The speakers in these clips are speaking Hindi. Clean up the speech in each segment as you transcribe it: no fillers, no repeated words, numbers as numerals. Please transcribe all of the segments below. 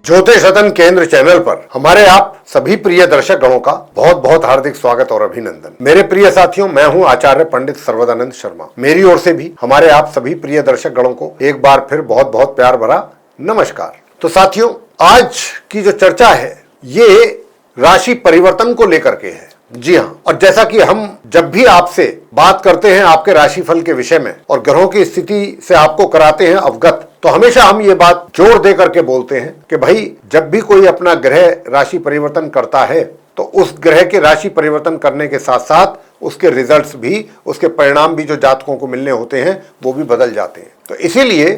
ज्योतिष सदन केंद्र चैनल पर हमारे आप सभी प्रिय दर्शक गणों का बहुत बहुत हार्दिक स्वागत और अभिनंदन। मेरे प्रिय साथियों, मैं हूं आचार्य पंडित सर्वदानंद शर्मा। मेरी ओर से भी हमारे आप सभी प्रिय दर्शक गणों को एक बार फिर बहुत बहुत प्यार भरा नमस्कार। तो साथियों, आज की जो चर्चा है ये राशि परिवर्तन को लेकर के है। जी हाँ, और जैसा कि हम जब भी आपसे बात करते हैं आपके राशिफल के विषय में और ग्रहों की स्थिति से आपको कराते हैं अवगत, तो हमेशा हम ये बात जोर दे करके बोलते हैं कि भाई जब भी कोई अपना ग्रह राशि परिवर्तन करता है तो उस ग्रह के राशि परिवर्तन करने के साथ साथ उसके रिजल्ट्स भी, उसके परिणाम भी जो जातकों को मिलने होते हैं वो भी बदल जाते हैं। तो इसीलिए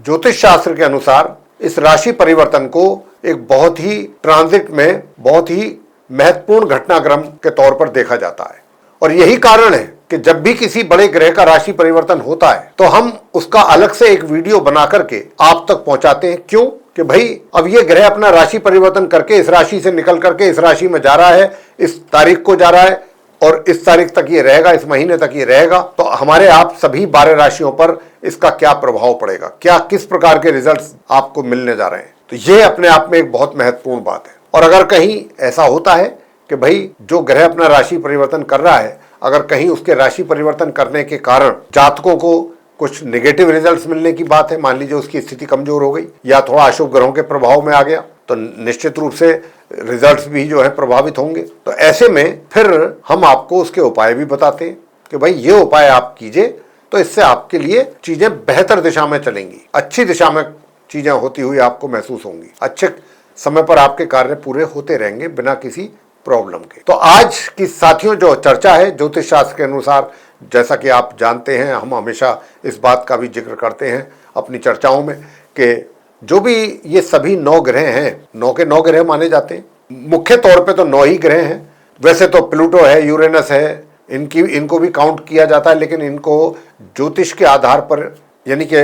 ज्योतिष शास्त्र के अनुसार इस राशि परिवर्तन को एक बहुत ही ट्रांजिट में बहुत ही महत्वपूर्ण घटनाक्रम के तौर पर देखा जाता है। और यही कारण है कि जब भी किसी बड़े ग्रह का राशि परिवर्तन होता है तो हम उसका अलग से एक वीडियो बना करके आप तक पहुंचाते हैं। क्यों? कि भाई अब ये ग्रह अपना राशि परिवर्तन करके इस राशि से निकल करके इस राशि में जा रहा है, इस तारीख को जा रहा है और इस तारीख तक ये रहेगा, इस महीने तक ये रहेगा, तो हमारे आप सभी 12 राशियों पर इसका क्या प्रभाव पड़ेगा, क्या किस प्रकार के रिजल्ट्स आपको मिलने जा रहे हैं। तो ये अपने आप में एक बहुत महत्वपूर्ण बात है। और अगर कहीं ऐसा होता है कि भाई जो ग्रह अपना राशि परिवर्तन कर रहा है, अगर कहीं उसके राशि परिवर्तन करने के कारण जातकों को कुछ नेगेटिव रिजल्ट्स मिलने की बात है, मान लीजिए उसकी स्थिति कमजोर हो गई या थोड़ा अशुभ ग्रहों के प्रभाव में आ गया, तो निश्चित रूप से रिजल्ट्स भी जो है प्रभावित होंगे। तो ऐसे में फिर हम आपको उसके उपाय भी बताते हैं कि भाई ये उपाय आप कीजिए तो इससे आपके लिए चीजें बेहतर दिशा में चलेंगी, अच्छी दिशा में चीजें होती हुई आपको महसूस होंगी, अच्छे समय पर आपके कार्य पूरे होते रहेंगे बिना किसी प्रॉब्लम के। तो आज की साथियों जो चर्चा है ज्योतिष शास्त्र के अनुसार, जैसा कि आप जानते हैं हम हमेशा इस बात का भी जिक्र करते हैं अपनी चर्चाओं में कि जो भी ये सभी 9 ग्रह हैं, 9 के 9 ग्रह माने जाते हैं। मुख्य तौर पे तो 9 ही ग्रह हैं। वैसे तो प्लूटो है, यूरेनस है, इनको भी काउंट किया जाता है, लेकिन इनको ज्योतिष के आधार पर यानी कि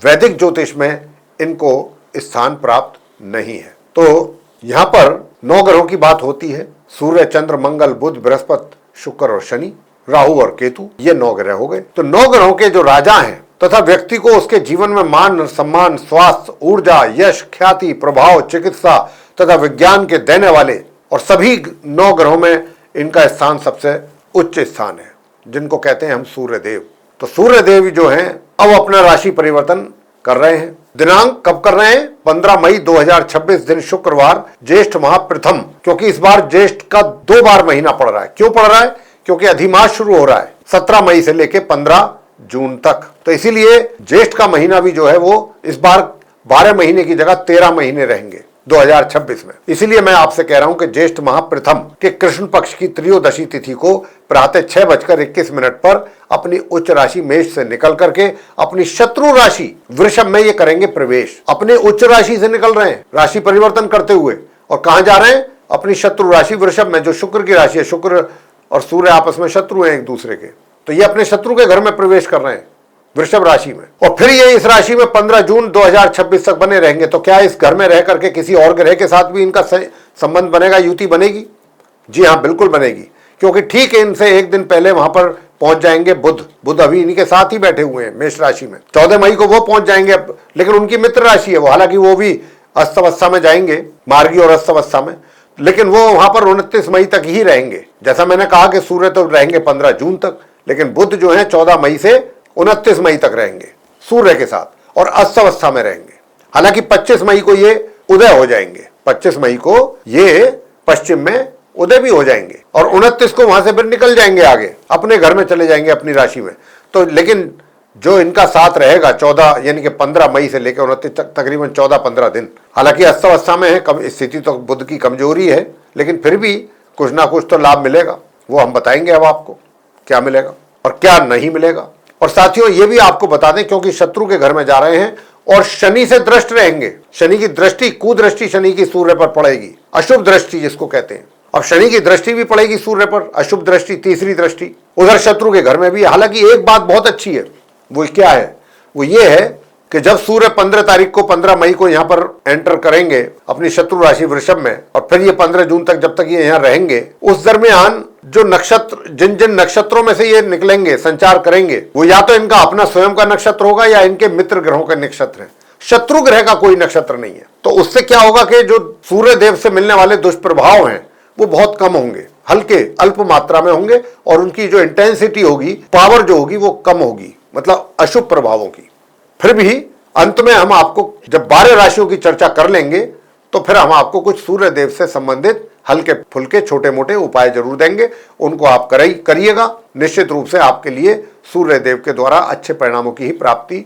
वैदिक ज्योतिष में इनको स्थान प्राप्त नहीं है। तो यहाँ पर 9 ग्रहों की बात होती है। सूर्य, चंद्र, मंगल, बुध, बृहस्पति, शुक्र और शनि, राहु और केतु, ये 9 ग्रह हो गए। तो 9 ग्रहों के जो राजा हैं तथा व्यक्ति को उसके जीवन में मान, सम्मान, स्वास्थ्य, ऊर्जा, यश, ख्याति, प्रभाव, चिकित्सा तथा विज्ञान के देने वाले, और सभी 9 ग्रहों में इनका स्थान सबसे उच्च स्थान है, जिनको कहते हैं हम सूर्य देव। तो सूर्य देव जो हैं अब अपना राशि परिवर्तन कर रहे हैं। दिनांक कब कर रहे हैं? 15 मई 2026 दिन शुक्रवार, ज्येष्ठ माह प्रथम, क्योंकि इस बार ज्येष्ठ का 2 बार महीना पड़ रहा है। क्यों पड़ रहा है? क्योंकि अधिमास शुरू हो रहा है 17 मई से लेके 15 जून तक। तो इसीलिए ज्येष्ठ का महीना भी जो है वो इस बार 12 महीने की जगह 13 महीने रहेंगे 2026 में। इसीलिए मैं आपसे कह रहा हूं कि ज्येष्ठ माह प्रथम के कृष्ण पक्ष की त्रयोदशी तिथि को प्रातः 6:21 पर अपनी उच्च राशि मेष से निकल करके अपनी शत्रु राशि वृषभ में ये करेंगे प्रवेश। अपने उच्च राशि से निकल रहे हैं राशि परिवर्तन करते हुए, और कहां जा रहे हैं? अपनी शत्रु राशि वृषभ में, जो शुक्र की राशि है। शुक्र और सूर्य आपस में शत्रु हैं एक दूसरे के, तो ये अपने शत्रु के घर में प्रवेश कर रहे हैं वृषभ राशि में, और फिर ये इस राशि में 15 जून 2026 तक बने रहेंगे। तो क्या इस घर में रह करके किसी और ग्रह के साथ भी इनका संबंध बनेगा, युति बनेगी? जी हाँ, बिल्कुल बनेगी, क्योंकि ठीक इनसे एक दिन पहले वहां पर पहुंच जाएंगे बुध अभी इन्हीं के साथ ही बैठे हुए हैं मेष राशि में। 14 मई को वो पहुंच जाएंगे, लेकिन उनकी मित्र राशि है वो, हालांकि वो भी अस्तवस्था में जाएंगे, मार्गी और अस्तवस्था में, लेकिन वो वहां पर 29 मई तक ही रहेंगे। जैसा मैंने कहा कि सूर्य तो रहेंगे 15 जून तक, लेकिन बुध जो है 14 मई से 29 मई तक रहेंगे सूर्य के साथ और अस्तवस्था में रहेंगे। हालांकि 25 मई को ये उदय हो जाएंगे, 25 मई को ये पश्चिम में उदय भी हो जाएंगे और 29 को वहां से फिर निकल जाएंगे आगे, अपने घर में चले जाएंगे अपनी राशि में। तो लेकिन जो इनका साथ रहेगा 14 यानी कि 15 मई से लेकर 29 तक, तकरीबन 14-15 दिन। हालांकि अस्तवस्था में है, कम स्थिति तो बुध की कमजोरी है, लेकिन फिर भी कुछ ना कुछ तो लाभ मिलेगा। वो हम बताएंगे अब आपको क्या मिलेगा और क्या नहीं मिलेगा। और साथियों ये भी आपको बता दें, क्योंकि शत्रु के घर में जा रहे हैं और शनि से दृष्ट रहेंगे। शनि की दृष्टि, कुदृष्टि शनि की सूर्य पर पड़ेगी, अशुभ दृष्टि जिसको कहते हैं। अब शनि की दृष्टि भी पड़ेगी सूर्य पर, अशुभ दृष्टि, तीसरी दृष्टि उधर शत्रु के घर में भी। हालांकि एक बात बहुत अच्छी है, वो क्या है? वो ये है कि जब सूर्य 15 मई को यहाँ पर एंटर करेंगे अपनी शत्रु राशि वृषभ में, और फिर ये 15 जून तक जब तक ये यहाँ रहेंगे, उस दरमियान जो नक्षत्र, जिन जिन नक्षत्रों में से ये निकलेंगे, संचार करेंगे, वो या तो इनका अपना स्वयं का नक्षत्र होगा या इनके मित्र ग्रहों का नक्षत्र है। शत्रु ग्रह का कोई नक्षत्र नहीं है। तो उससे क्या होगा कि जो सूर्य देव से मिलने वाले दुष्प्रभाव हैं वो बहुत कम होंगे, हल्के अल्प मात्रा में होंगे, और उनकी जो इंटेंसिटी होगी, पावर जो होगी वो कम होगी, मतलब अशुभ प्रभावों की। फिर भी अंत में हम आपको जब 12 राशियों की चर्चा कर लेंगे तो फिर हम आपको कुछ सूर्य देव से संबंधित हल्के फुल्के छोटे मोटे उपाय जरूर देंगे, उनको आप करिएगा। निश्चित रूप से आपके लिए सूर्य देव के द्वारा अच्छे परिणामों की ही प्राप्ति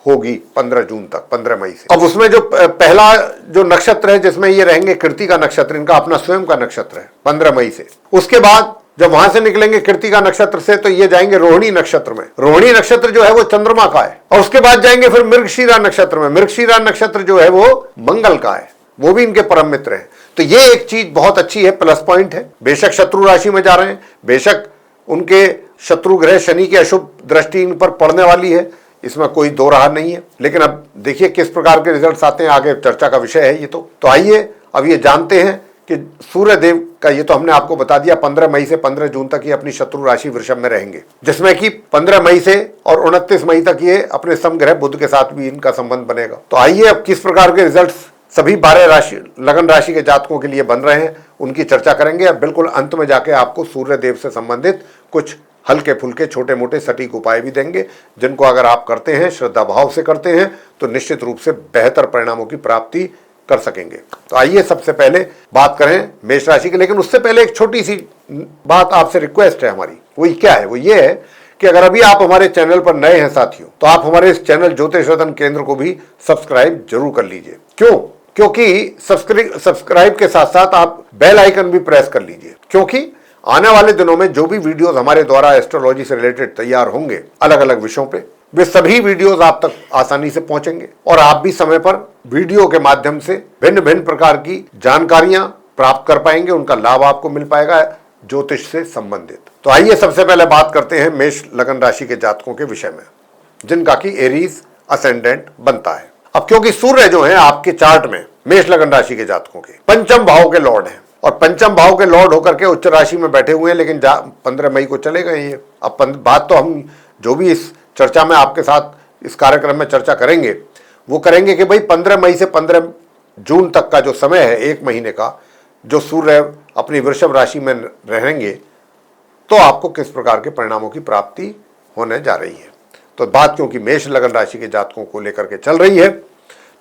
होगी 15 जून तक, 15 मई से। अब उसमें जो पहला जो नक्षत्र है जिसमें ये रहेंगे, कृत्तिका नक्षत्र, इनका अपना स्वयं का नक्षत्र है 15 मई से। उसके बाद जब वहां से निकलेंगे कृत्तिका नक्षत्र से तो ये जाएंगे रोहिणी नक्षत्र में। रोहिणी नक्षत्र जो है वो चंद्रमा का है। और उसके बाद जाएंगे फिर मृगशीरा नक्षत्र में। मृगशीरा नक्षत्र जो है वो मंगल का है, वो भी इनके परम मित्र है। तो ये एक चीज बहुत अच्छी है, प्लस पॉइंट है। बेशक शत्रु राशि में जा रहे हैं, बेशक उनके शत्रु ग्रह शनि की अशुभ दृष्टि इन पर पड़ने वाली है, इसमें कोई दो राह नहीं है। लेकिन अब देखिए किस प्रकार के रिजल्ट्स आते हैं, आगे चर्चा का विषय है ये। तो आइए अब ये जानते हैं कि सूर्य देव का, ये तो हमने आपको बता दिया 15 मई से 15 जून तक ये अपनी शत्रु राशि वृषभ में रहेंगे, जिसमें कि 15 मई से और 29 मई तक ये अपने समग्रह बुध के साथ भी इनका संबंध बनेगा। तो आइए अब किस प्रकार के रिजल्ट सभी 12 राशि लगन राशि के जातकों के लिए बन रहे हैं उनकी चर्चा करेंगे। अब बिल्कुल अंत में जाके आपको सूर्य देव से संबंधित कुछ हल्के फुल्के छोटे मोटे सटीक उपाय भी देंगे, जिनको अगर आप करते हैं, श्रद्धा भाव से करते हैं, तो निश्चित रूप से बेहतर परिणामों की प्राप्ति कर सकेंगे। तो आइए सबसे पहले बात करें मेष राशि की। लेकिन उससे पहले एक छोटी सी बात आपसे रिक्वेस्ट है हमारी, वो क्या है? वो ये है कि अगर अभी आप हमारे चैनल पर नए हैं साथियों, तो आप हमारे इस चैनल ज्योतिष रतन केंद्र को भी सब्सक्राइब जरूर कर लीजिए। क्यों? क्योंकि सब्सक्राइब के साथ साथ आप बेल आइकन भी प्रेस कर लीजिए, क्योंकि आने वाले दिनों में जो भी वीडियोस हमारे द्वारा एस्ट्रोलॉजी से रिलेटेड तैयार होंगे अलग अलग विषयों पे, वे सभी वीडियोस आप तक आसानी से पहुंचेंगे और आप भी समय पर वीडियो के माध्यम से भिन्न भिन्न प्रकार की जानकारियां प्राप्त कर पाएंगे, उनका लाभ आपको मिल पाएगा ज्योतिष से संबंधित। तो आइए सबसे पहले बात करते हैं मेष लगन राशि के जातकों के विषय में, जिनका कि एरीज असेंडेंट बनता है। अब क्योंकि सूर्य जो है आपके चार्ट में मेष लगन राशि के जातकों के पंचम भाव के लॉर्ड हैं, और पंचम भाव के लॉर्ड होकर के उच्च राशि में बैठे हुए हैं, लेकिन 15 मई को चले गए ये। अब बात तो हम जो भी इस चर्चा में आपके साथ इस कार्यक्रम में चर्चा करेंगे वो करेंगे कि भाई 15 मई से 15 जून तक का जो समय है, एक महीने का, जो सूर्य अपनी वृषभ राशि में रहेंगे, तो आपको किस प्रकार के परिणामों की प्राप्ति होने जा रही है। तो बात क्योंकि मेष लगन राशि के जातकों को लेकर के चल रही है,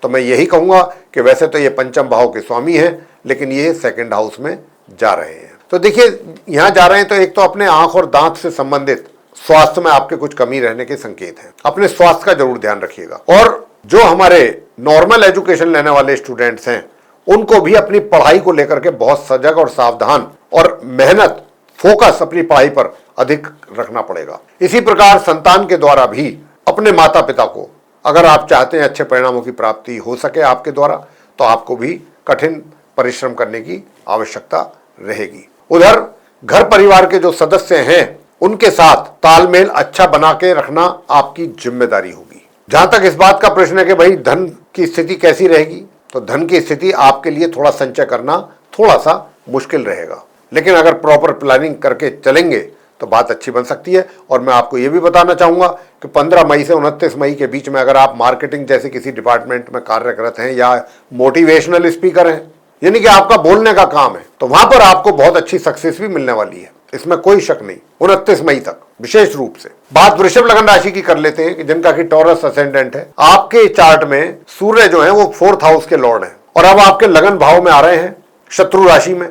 तो मैं यही कहूंगा कि वैसे तो ये पंचम भाव के स्वामी हैं, लेकिन ये सेकंड हाउस में जा रहे हैं। तो देखिए यहां जा रहे हैं तो एक तो अपने आंख और दांत से संबंधित स्वास्थ्य में आपके कुछ कमी रहने के संकेत हैं। अपने स्वास्थ्य का जरूर ध्यान रखिएगा। और जो हमारे नॉर्मल एजुकेशन लेने वाले स्टूडेंट्स हैं, उनको भी अपनी पढ़ाई को लेकर के बहुत सजग और सावधान और मेहनत, फोकस अपनी पढ़ाई पर अधिक रखना पड़ेगा। इसी प्रकार संतान के द्वारा भी अपने माता पिता को, अगर आप चाहते हैं अच्छे परिणामों की प्राप्ति हो सके आपके द्वारा, तो आपको भी कठिन परिश्रम करने की आवश्यकता रहेगी। उधर घर परिवार के जो सदस्य हैं उनके साथ तालमेल अच्छा बना के रखना आपकी जिम्मेदारी होगी। जहां तक इस बात का प्रश्न है कि भाई धन की स्थिति कैसी रहेगी, तो धन की स्थिति आपके लिए थोड़ा संचय करना थोड़ा सा मुश्किल रहेगा, लेकिन अगर प्रॉपर प्लानिंग करके चलेंगे तो बात अच्छी बन सकती है। और मैं आपको ये भी बताना चाहूंगा कि 15 मई से 29 मई के बीच में अगर आप मार्केटिंग जैसे किसी डिपार्टमेंट में कार्यरत हैं या मोटिवेशनल स्पीकर हैं, यानी कि आपका बोलने का काम है, तो वहां पर आपको बहुत अच्छी सक्सेस भी मिलने वाली है, इसमें कोई शक नहीं। 29 मई तक विशेष रूप से बात वृषभ लगन राशि की कर लेते हैं, जिनका कि टॉरस असेंडेंट है। आपके चार्ट में सूर्य जो है वो 4th हाउस के लॉर्ड हैं, और अब आपके लगन भाव में आ रहे हैं शत्रु राशि में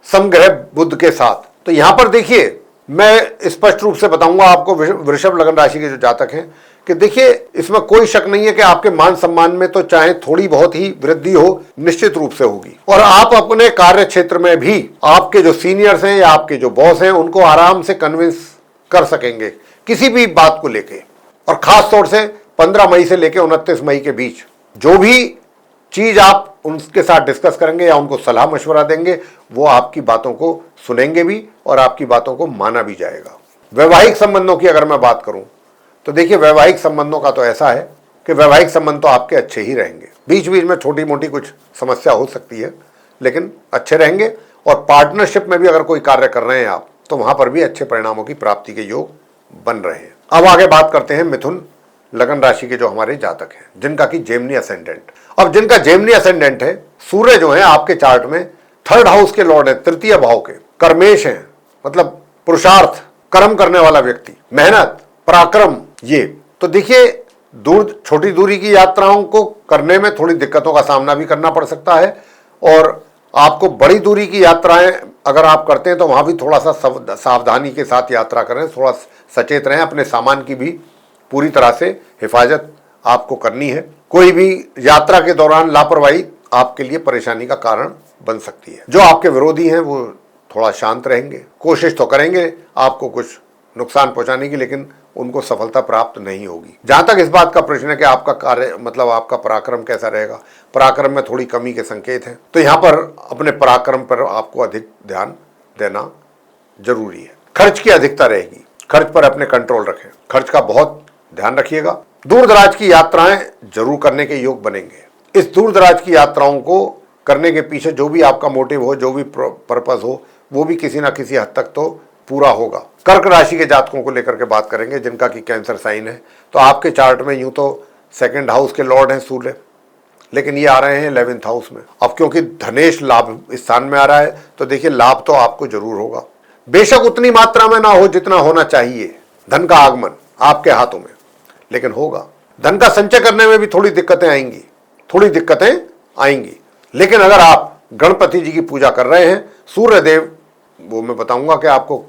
समग्रह बुध के साथ। तो यहां पर देखिए मैं स्पष्ट रूप से बताऊंगा आपको वृषभ लगन राशि के जो जातक हैं कि देखिए इसमें कोई शक नहीं है कि आपके मान सम्मान में तो चाहे थोड़ी बहुत ही वृद्धि हो, निश्चित रूप से होगी। और आप अपने कार्य क्षेत्र में भी आपके जो सीनियर्स हैं या आपके जो बॉस हैं उनको आराम से कन्विंस कर सकेंगे किसी भी बात को लेके। और खास तौर से 15 मई से लेकर 29 मई के बीच जो भी चीज आप उनके साथ डिस्कस करेंगे या उनको सलाह मशवरा देंगे, वो आपकी बातों को सुनेंगे भी और आपकी बातों को माना भी जाएगा। वैवाहिक संबंधों की अगर मैं बात करूं तो देखिए वैवाहिक संबंधों का तो ऐसा है कि वैवाहिक संबंध तो आपके अच्छे ही रहेंगे। बीच बीच में छोटी मोटी कुछ समस्या हो सकती है, लेकिन अच्छे रहेंगे। और पार्टनरशिप में भी अगर कोई कार्य कर रहे हैं आप, तो वहां पर भी अच्छे परिणामों की प्राप्ति के योग बन रहे हैं। अब आगे बात करते हैं मिथुन लगन राशि के जो हमारे जातक हैं जिनका कि जेमिनी असेंडेंट। अब जिनका जेमिनी असेंडेंट है, सूर्य जो है आपके चार्ट में 3rd हाउस के लॉर्ड है, 3य भाव के कर्मेश हैं, मतलब पुरुषार्थ, कर्म करने वाला व्यक्ति, मेहनत, पराक्रम। ये तो देखिए छोटी दूरी की यात्राओं को करने में थोड़ी दिक्कतों का सामना भी करना पड़ सकता है, और आपको बड़ी दूरी की यात्राएं अगर आप करते हैं तो वहां भी थोड़ा सा सावधानी के साथ यात्रा करें, थोड़ा सचेत रहें, अपने सामान की भी पूरी तरह से हिफाजत आपको करनी है। कोई भी यात्रा के दौरान लापरवाही आपके लिए परेशानी का कारण बन सकती है। जो आपके विरोधी हैं वो थोड़ा शांत रहेंगे, कोशिश तो करेंगे आपको कुछ नुकसान पहुंचाने की, लेकिन उनको सफलता प्राप्त नहीं होगी। जहां तक इस बात का प्रश्न है कि आपका कार्य मतलब आपका पराक्रम कैसा रहेगा, पराक्रम में थोड़ी कमी के संकेत हैं, तो यहां पर अपने पराक्रम पर आपको अधिक ध्यान देना जरूरी है। खर्च की अधिकता रहेगी, खर्च पर अपने कंट्रोल रखें, खर्च का बहुत ध्यान रखिएगा। दूर दराज की यात्राएं जरूर करने के योग बनेंगे। इस दूर दराज की यात्राओं को करने के पीछे जो भी आपका मोटिव हो, जो भी पर्पस हो, वो भी किसी ना किसी हद तक तो पूरा होगा। कर्क राशि के जातकों को लेकर के बात करेंगे जिनका कि कैंसर साइन है। तो आपके चार्ट में यूं तो 2nd हाउस के लॉर्ड हैं सूर्य, लेकिन ये आ रहे हैं 11th हाउस में। अब क्योंकि धनेश लाभ स्थान में आ रहा है तो देखिए लाभ तो आपको जरूर होगा, बेशक उतनी मात्रा में ना हो जितना होना चाहिए धन का आगमन आपके हाथों में, लेकिन होगा। धन का संचय करने में भी थोड़ी दिक्कतें आएंगी, लेकिन अगर आप गणपति जी की पूजा कर रहे हैं, सूर्य देव, वो मैं बताऊंगा कि आपको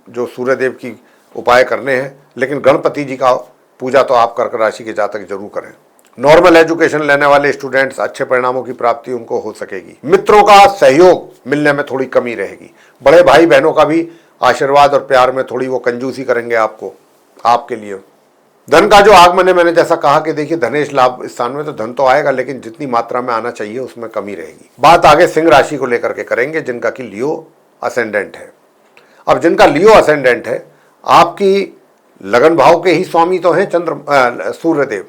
जो सूर्य देव की उपाय करने हैं, लेकिन गणपति जी का पूजा तो आप कर्क राशि के जातक जरूर करें। नॉर्मल एजुकेशन लेने वाले स्टूडेंट्स अच्छे परिणामों की प्राप्ति उनको हो सकेगी। मित्रों का सहयोग मिलने में थोड़ी कमी रहेगी। बड़े भाई बहनों का भी आशीर्वाद और प्यार में थोड़ी वो कंजूसी करेंगे आपके लिए। धन का जो आगमन है, मैंने जैसा कहा कि देखिए धनेश लाभ स्थान में तो धन तो आएगा, लेकिन जितनी मात्रा में आना चाहिए उसमें कमी रहेगी। बात आगे सिंह राशि को लेकर के करेंगे जिनका कि लियो असेंडेंट है। अब जिनका लियो असेंडेंट है, आपकी लगन भाव के ही स्वामी तो हैं सूर्यदेव,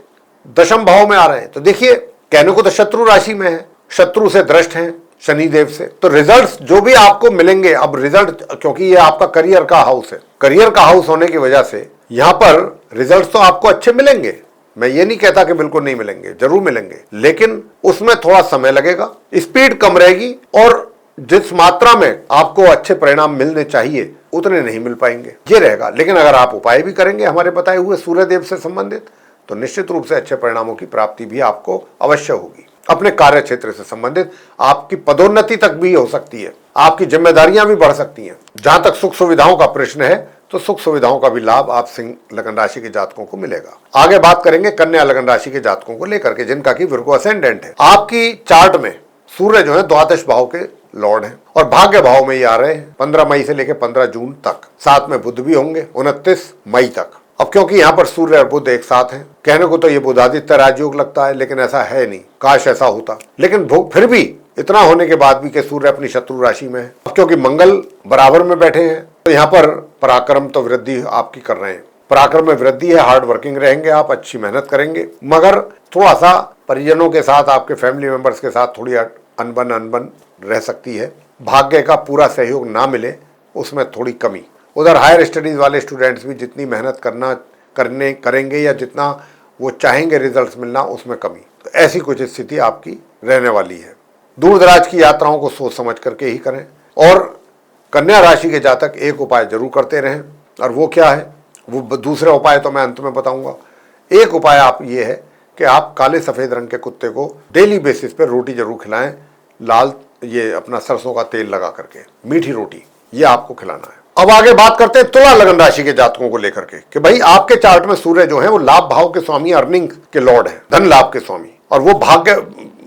10th भाव में आ रहे हैं। तो देखिए कहने को तो शत्रु राशि में है, शत्रु से दृष्ट हैं शनिदेव से, तो रिजल्ट्स जो भी आपको मिलेंगे, अब रिजल्ट क्योंकि ये आपका करियर का हाउस है, करियर का हाउस होने की वजह से यहां पर रिजल्ट्स तो आपको अच्छे मिलेंगे। मैं ये नहीं कहता कि बिल्कुल नहीं मिलेंगे, जरूर मिलेंगे, लेकिन उसमें थोड़ा समय लगेगा, स्पीड कम रहेगी, और जिस मात्रा में आपको अच्छे परिणाम मिलने चाहिए उतने नहीं मिल पाएंगे, ये रहेगा। लेकिन अगर आप उपाय भी करेंगे हमारे बताए हुए सूर्यदेव से संबंधित, तो निश्चित रूप से अच्छे परिणामों की प्राप्ति भी आपको अवश्य होगी। अपने कार्य क्षेत्र से संबंधित आपकी पदोन्नति तक भी हो सकती है, आपकी जिम्मेदारियां भी बढ़ सकती हैं। जहां तक सुख सुविधाओं का प्रश्न है, तो सुख सुविधाओं का भी लाभ आप सिंह लगन राशि के जातकों को मिलेगा। आगे बात करेंगे कन्या लगन राशि के जातकों को लेकर के जिनका कि विर्गो असेंडेंट है। आपकी चार्ट में सूर्य जो है 12th भाव के लॉर्ड हैं और भाग्य भाव में ही आ रहे हैं 15 मई से लेकर 15 जून तक। साथ में बुध भी होंगे 29 मई तक। अब क्योंकि यहाँ पर सूर्य और बुध एक साथ हैं, कहने को तो ये बुधादित्य राजयोग लगता है, लेकिन ऐसा है नहीं, काश ऐसा होता। लेकिन फिर भी इतना होने के बाद भी कि सूर्य अपनी शत्रु राशि में है। अब क्योंकि मंगल बराबर में बैठे हैं, तो यहाँ पर पराक्रम तो वृद्धि आपकी कर रहे हैं, पराक्रम में वृद्धि है, हार्ड वर्किंग रहेंगे आप, अच्छी मेहनत करेंगे, मगर थोड़ा सा परिजनों के साथ, आपके फैमिली मेंबर्स के साथ थोड़ी अनबन रह सकती है। भाग्य का पूरा सहयोग ना मिले उसमें थोड़ी कमी। उधर हायर स्टडीज वाले स्टूडेंट्स भी जितनी मेहनत करेंगे या जितना वो चाहेंगे रिजल्ट्स मिलना, उसमें कमी। तो ऐसी कुछ स्थिति आपकी रहने वाली है। दूर दराज की यात्राओं को सोच समझ करके ही करें। और कन्या राशि के जातक एक उपाय जरूर करते रहें, और वो क्या है, वो दूसरे उपाय तो मैं अंत में बताऊंगा। एक उपाय आप ये है कि आप काले सफेद रंग के कुत्ते को डेली बेसिस पे रोटी जरूर खिलाएं, लाल ये अपना सरसों का तेल लगा करके, मीठी रोटी, ये आपको खिलाना है। अब आगे बात करते हैं तुला लगन राशि के जातकों को लेकर के कि भाई आपके चार्ट में सूर्य जो है वो लाभ भाव के स्वामी, अर्निंग के लॉर्ड है, धन लाभ के स्वामी, और वो भाग्य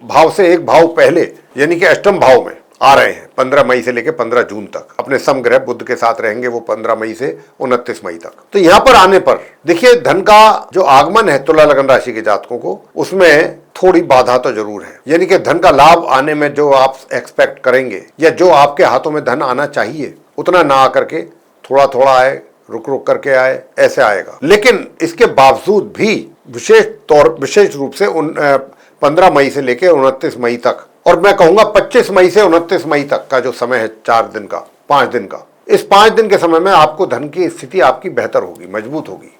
भाव से एक भाव पहले यानी कि 8th भाव में आ रहे हैं 15 मई से लेकर 15 जून तक। अपने समग्रह बुध के साथ रहेंगे वो 15 मई से 29 मई तक। तो यहां पर आने पर देखिए धन का जो आगमन है तुला लगन राशि के जातकों को, उसमें थोड़ी बाधा तो जरूर है, यानी कि धन का लाभ आने में जो आप एक्सपेक्ट करेंगे या जो आपके हाथों में धन आना चाहिए उतना ना आकर के थोड़ा थोड़ा आए, रुक रुक करके आए, ऐसे आएगा। लेकिन इसके बावजूद भी विशेष रूप से 15 मई से लेकर 29 मई तक, और मैं कहूंगा 25 मई से 29 मई तक का जो समय है, 4 दिन का, 5 दिन का, इस 5 दिन के समय में आपको धन की स्थिति आपकी बेहतर होगी, मजबूत होगी।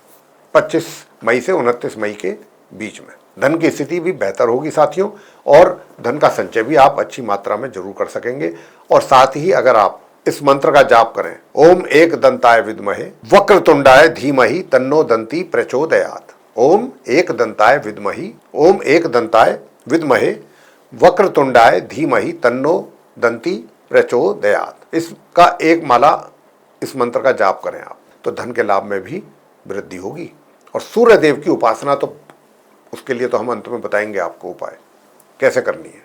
25 मई से 29 मई के बीच में। धन की स्थिति भी बेहतर होगी साथियों, और धन का संचय भी आप अच्छी मात्रा में जरूर कर सकेंगे। और साथ ही अगर आप इस मंत्र का जाप करें, ओम एक दंताय विद्महे वक्रतुंडाय धीमहि तन्नो दंती प्रचोदयात्। ओम एक दंताय विद्महि, ओम एक दंताय विद्महे वक्रतुंडाय धीमहि तन्नो दंती प्रचोदयात्। इसका एक माला इस मंत्र का जाप करें आप, तो धन के लाभ में भी वृद्धि होगी। और सूर्य देव की उपासना, तो उसके लिए तो हम अंत में बताएंगे आपको उपाय कैसे करनी है,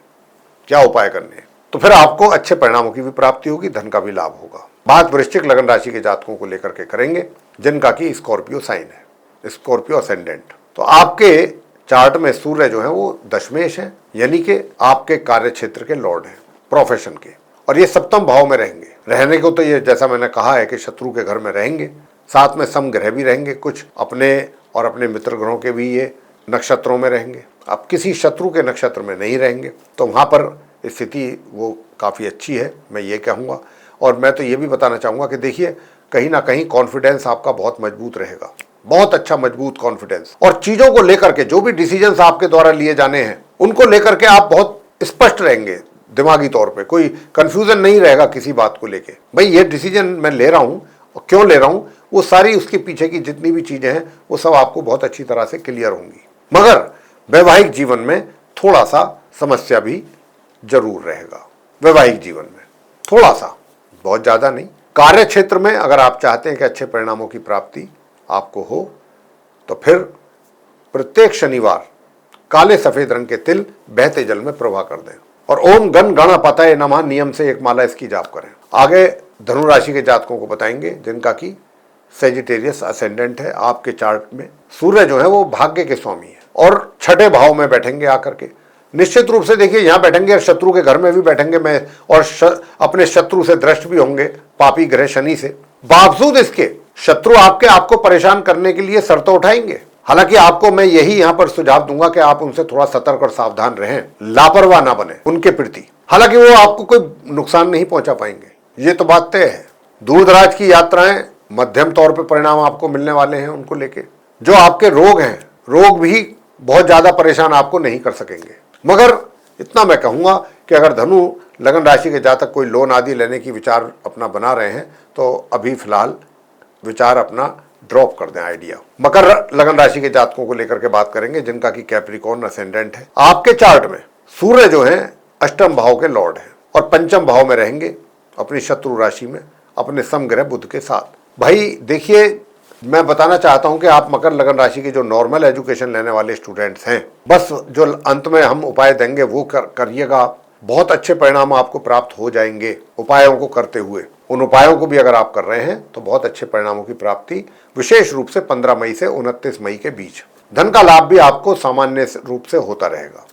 क्या उपाय करने हैं। तो फिर आपको अच्छे परिणामों की भी प्राप्ति होगी, धन का भी लाभ होगा। बात वृश्चिक लगन राशि के जातकों को लेकर के करेंगे, जिनका कि स्कॉर्पियो साइन है, स्कॉर्पियो असेंडेंट। तो आपके चार्ट में सूर्य जो है वो दशमेश है, यानी कि आपके कार्य क्षेत्र के लॉर्ड हैं, प्रोफेशन के, और ये सप्तम भाव में रहेंगे। रहने को तो ये जैसा मैंने कहा है कि शत्रु के घर में रहेंगे, साथ में सम ग्रह भी रहेंगे, कुछ अपने और अपने मित्र ग्रहों के भी ये नक्षत्रों में रहेंगे। अब किसी शत्रु के नक्षत्र में नहीं रहेंगे, तो वहाँ पर स्थिति वो काफ़ी अच्छी है, मैं ये कहूँगा। और मैं तो ये भी बताना चाहूँगा कि देखिए, कहीं ना कहीं कॉन्फिडेंस आपका बहुत मजबूत रहेगा, बहुत अच्छा मजबूत कॉन्फिडेंस। और चीज़ों को लेकर के जो भी डिसीजंस आपके द्वारा लिए जाने हैं, उनको लेकर के आप बहुत स्पष्ट रहेंगे दिमागी तौर पे, कोई कंफ्यूजन नहीं रहेगा किसी बात को लेके। भाई ये डिसीजन मैं ले रहा हूँ और क्यों ले रहा हूँ, वो सारी उसके पीछे की जितनी भी चीज़ें हैं वो सब आपको बहुत अच्छी तरह से क्लियर होंगी। मगर वैवाहिक जीवन में थोड़ा सा समस्या भी जरूर रहेगा, वैवाहिक जीवन में थोड़ा सा, बहुत ज़्यादा नहीं। कार्य क्षेत्र में अगर आप चाहते हैं कि अच्छे परिणामों की प्राप्ति आपको हो, तो फिर प्रत्येक शनिवार काले सफेद रंग के तिल बहते जल में प्रवाह कर दें और ओम गण गणपतये नमः नियम से एक माला इसकी जाप करें। आगे धनु राशि के जातकों को बताएंगे, जिनका कि सेजिटेरियस असेंडेंट है। आपके चार्ट में सूर्य जो है वो भाग्य के स्वामी है और छठे भाव में बैठेंगे आकर के। निश्चित रूप से देखिए, यहाँ बैठेंगे और शत्रु के घर में भी बैठेंगे मैं, और अपने शत्रु से दृष्ट भी होंगे, पापी ग्रह शनि से। बावजूद इसके शत्रु आपको परेशान करने के लिए शर्त उठाएंगे। हालांकि आपको मैं यही यहाँ पर सुझाव दूंगा कि आप उनसे थोड़ा सतर्क और सावधान रहें, लापरवाह ना बने उनके प्रति। हालांकि वो आपको कोई नुकसान नहीं पहुंचा पाएंगे, ये तो बात तय है। दूर दराज की यात्राएं मध्यम तौर पे परिणाम आपको मिलने वाले हैं उनको लेके। जो आपके रोग हैं, रोग भी बहुत ज्यादा परेशान आपको नहीं कर सकेंगे। मगर इतना मैं कहूंगा कि अगर धनु लगन राशि के जातक कोई लोन आदि लेने की विचार अपना बना रहे हैं, तो अभी फिलहाल विचार अपना ड्रॉप कर दें आइडिया। मकर लगन राशि के जातकों को लेकर के बात करेंगे, जिनका कि कैप्रिकॉर्न असेंडेंट है। आपके चार्ट में सूर्य जो है अष्टम भाव के लॉर्ड हैं और पंचम भाव में रहेंगे अपनी शत्रु राशि में अपने समग्रह बुध के साथ। भाई देखिए, मैं बताना चाहता हूं कि आप मकर लगन राशि के जो नॉर्मल एजुकेशन लेने वाले स्टूडेंट्स हैं, बस जो अंत में हम उपाय देंगे वो करिएगा। बहुत अच्छे परिणाम आपको प्राप्त हो जाएंगे उपायों को करते हुए। उन उपायों को भी अगर आप कर रहे हैं तो बहुत अच्छे परिणामों की प्राप्ति, विशेष रूप से 15 मई से 29 मई के बीच। धन का लाभ भी आपको सामान्य रूप से होता रहेगा।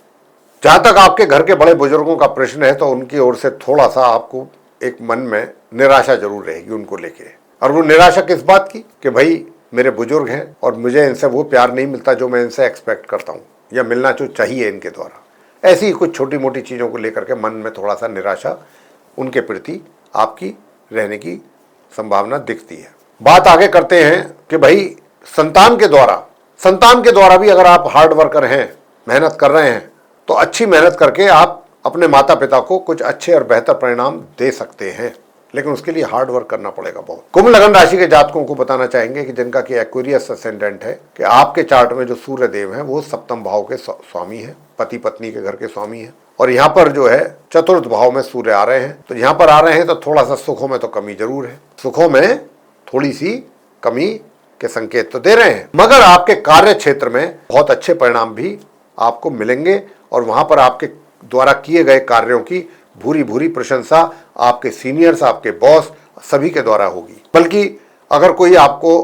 जहां तक आपके घर के बड़े बुजुर्गों का प्रश्न है, तो उनकी ओर से थोड़ा सा आपको एक मन में निराशा जरूर रहेगी उनको लेके। और वो निराशा किस बात की कि भाई मेरे बुजुर्ग हैं और मुझे इनसे वो प्यार नहीं मिलता जो मैं इनसे एक्सपेक्ट करता हूँ, या मिलना जो चाहिए इनके द्वारा। ऐसी ही कुछ छोटी मोटी चीज़ों को लेकर के मन में थोड़ा सा निराशा उनके प्रति आपकी रहने की संभावना दिखती है। बात आगे करते हैं कि भाई संतान के द्वारा भी अगर आप हार्ड वर्कर हैं, मेहनत कर रहे हैं, तो अच्छी मेहनत करके आप अपने माता पिता को कुछ अच्छे और बेहतर परिणाम दे सकते हैं, लेकिन उसके लिए हार्ड वर्क करना पड़ेगा बहुत। कुंभ लगन राशि के जातकों को बताना चाहेंगे कि जिनका कि एक्वेरियस असेंडेंट है, कि आपके चार्ट में जो सूर्य देव हैं वो सप्तम भाव के स्वामी हैं, पति पत्नी के घर के स्वामी हैं। और यहाँ पर जो है चतुर्थ भाव में सूर्य आ रहे हैं, तो यहाँ पर आ रहे हैं तो थोड़ा सा सुखों में तो कमी जरूर है, सुखों में थोड़ी सी कमी के संकेत तो दे रहे हैं। मगर आपके कार्य क्षेत्र में बहुत अच्छे परिणाम भी आपको मिलेंगे और वहां पर आपके द्वारा किए गए कार्यों की भूरी भूरी प्रशंसा आपके सीनियर्स, आपके बॉस सभी के द्वारा होगी। बल्कि अगर कोई आपको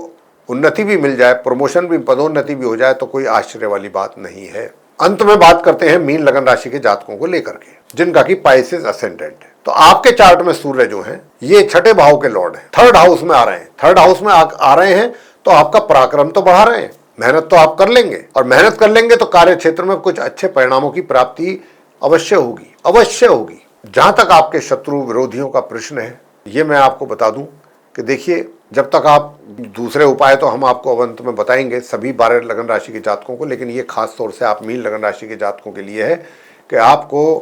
उन्नति भी मिल जाए, प्रमोशन भी, पदोन्नति भी हो जाए, तो कोई आश्चर्य वाली बात नहीं है। अंत में बात करते हैं मीन लगन राशि के जातकों को लेकर के, जिनका कि पाइसेस असेंडेंट है। तो आपके चार्ट में सूर्य जो है ये छठे भाव के लॉर्ड हैं, थर्ड हाउस में आ रहे हैं। थर्ड हाउस में आ रहे हैं तो आपका पराक्रम तो बढ़ा रहे हैं, मेहनत तो आप कर लेंगे, और मेहनत कर लेंगे तो कार्य क्षेत्र में कुछ अच्छे परिणामों की प्राप्ति अवश्य होगी, अवश्य होगी। जहां तक आपके शत्रु विरोधियों का प्रश्न है, ये मैं आपको बता दूं कि देखिए, जब तक आप दूसरे उपाय तो हम आपको अब अंत में बताएंगे सभी 12 लगन राशि के जातकों को, लेकिन ये खास तौर से आप मीन लगन राशि के जातकों के लिए है कि आपको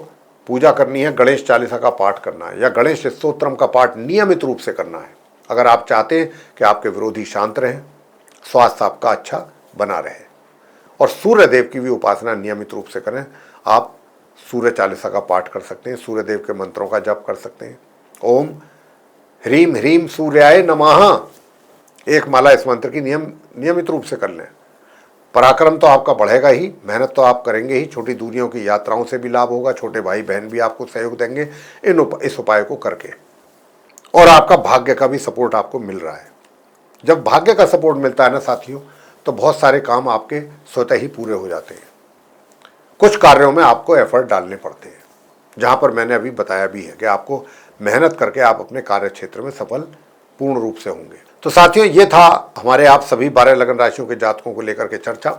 पूजा करनी है, गणेश चालीसा का पाठ करना है या गणेश स्तोत्रम का पाठ नियमित रूप से करना है। अगर आप चाहते हैं कि आपके विरोधी शांत रहें, स्वास्थ्य आपका अच्छा बना रहे, और सूर्य देव की भी उपासना नियमित रूप से करें। आप सूर्य चालीसा का पाठ कर सकते हैं, सूर्य देव के मंत्रों का जप कर सकते हैं। ओम ह्रीम ह्रीम सूर्याय नमः, एक माला इस मंत्र की नियमित रूप से कर लें। पराक्रम तो आपका बढ़ेगा ही, मेहनत तो आप करेंगे ही, छोटी दूरियों की यात्राओं से भी लाभ होगा, छोटे भाई बहन भी आपको सहयोग देंगे इस उपाय को करके, और आपका भाग्य का भी सपोर्ट आपको मिल रहा है। जब भाग्य का सपोर्ट मिलता है ना साथियों, तो बहुत सारे काम आपके स्वतः ही पूरे हो जाते हैं। कुछ कार्यों में आपको एफर्ट डालने पड़ते हैं, जहां पर मैंने अभी बताया भी है कि आपको मेहनत करके आप अपने कार्य क्षेत्र में सफल पूर्ण रूप से होंगे। तो साथियों, ये था हमारे आप सभी 12 लगन राशियों के जातकों को लेकर के चर्चा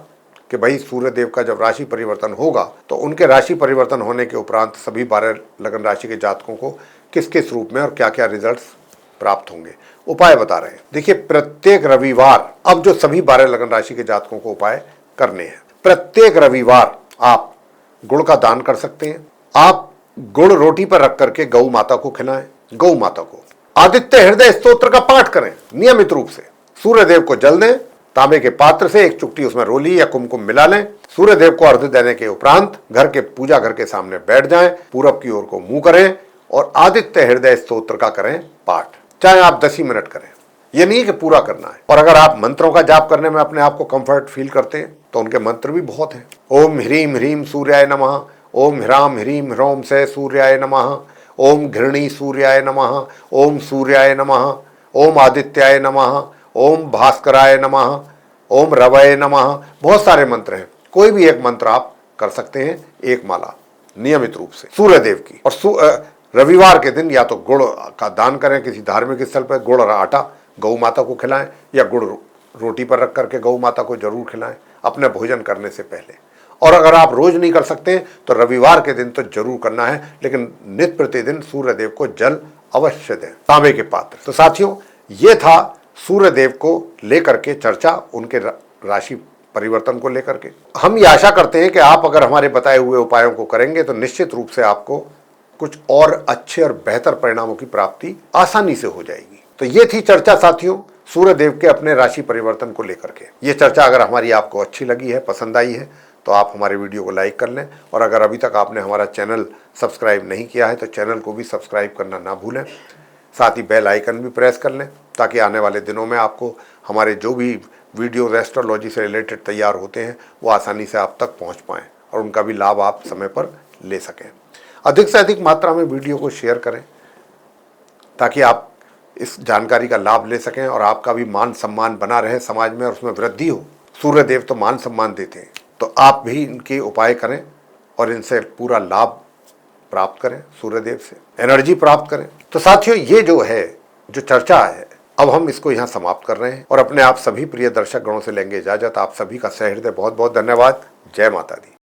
कि भाई सूर्य देव का जब राशि परिवर्तन होगा तो उनके राशि परिवर्तन होने के उपरांत सभी 12 लगन राशि के जातकों को किस किस रूप में और क्या क्या रिजल्ट्स प्राप्त होंगे, उपाय बता रहे हैं। देखिए, प्रत्येक रविवार अब जो सभी 12 लगन राशि के जातकों को उपाय करने हैं, प्रत्येक रविवार आप गुड़ का दान कर सकते हैं। आप गुड़ रोटी पर रख करके गौ माता को खिलाएं। गौ माता को आदित्य हृदय स्तोत्र का पाठ करें नियमित रूप से। सूर्य देव को जल दें, तांबे के पात्र से एक चुटकी उसमें रोली या कुमकुम मिला लें। सूर्य देव को अर्घ्य देने के उपरांत घर के पूजा घर के सामने बैठ जाएं, पूरब की ओर को मुंह करें और आदित्य हृदय स्तोत्र का करें पाठ। चाहे आप 10 ही मिनट करें, ये नहीं कि पूरा करना है। और अगर आप मंत्रों का जाप करने में अपने आप को कंफर्ट फील करते हैं तो उनके मंत्र भी बहुत हैं। ओम ह्रीम ह्रीम सूर्याय नमः, ओम ह्राम ह्रीम ह्रौम से सूर्याय नमः, ओम घृणी सूर्याय नमः, ओम सूर्याय नमः, ओम आदित्याय नमः, ओम भास्कराय नमः, ओम रवये नमः। बहुत सारे मंत्र हैं, कोई भी एक मंत्र आप कर सकते हैं, एक माला नियमित रूप से सूर्य देव की। और रविवार के दिन या तो गुड़ का दान करें किसी धार्मिक स्थल पर, गुड़ और आटा गौ माता को खिलाएं या गुड़ रोटी पर रख करके गौ माता को जरूर खिलाएं अपने भोजन करने से पहले। और अगर आप रोज नहीं कर सकते तो रविवार के दिन तो जरूर करना है, लेकिन नित्य प्रतिदिन सूर्य देव को जल अवश्य दें, तांबे के पात्र। तो साथियों, ये था सूर्य देव को लेकर के चर्चा, उनके राशि परिवर्तन को लेकर के। हम ये आशा करते हैं कि आप अगर हमारे बताए हुए उपायों को करेंगे तो निश्चित रूप से आपको कुछ और अच्छे और बेहतर परिणामों की प्राप्ति आसानी से हो जाएगी। तो ये थी चर्चा साथियों सूर्य देव के अपने राशि परिवर्तन को लेकर के। ये चर्चा अगर हमारी आपको अच्छी लगी है, पसंद आई है, तो आप हमारे वीडियो को लाइक कर लें। और अगर अभी तक आपने हमारा चैनल सब्सक्राइब नहीं किया है तो चैनल को भी सब्सक्राइब करना ना भूलें। साथ ही बेल आइकन भी प्रेस कर लें ताकि आने वाले दिनों में आपको हमारे जो भी वीडियो एस्ट्रोलॉजी से रिलेटेड तैयार होते हैं वो आसानी से आप तक पहुँच पाएँ और उनका भी लाभ आप समय पर ले सकें। अधिक से अधिक मात्रा में वीडियो को शेयर करें ताकि आप इस जानकारी का लाभ ले सकें और आपका भी मान सम्मान बना रहे समाज में और उसमें वृद्धि हो। सूर्य देव तो मान सम्मान देते हैं, तो आप भी इनके उपाय करें और इनसे पूरा लाभ प्राप्त करें, सूर्य देव से एनर्जी प्राप्त करें। तो साथियों, ये जो चर्चा है, अब हम इसको यहाँ समाप्त कर रहे हैं और अपने आप सभी प्रिय दर्शक गणों से लेंगे इजाजत। आप सभी का सहृदय बहुत बहुत धन्यवाद। जय माता दी।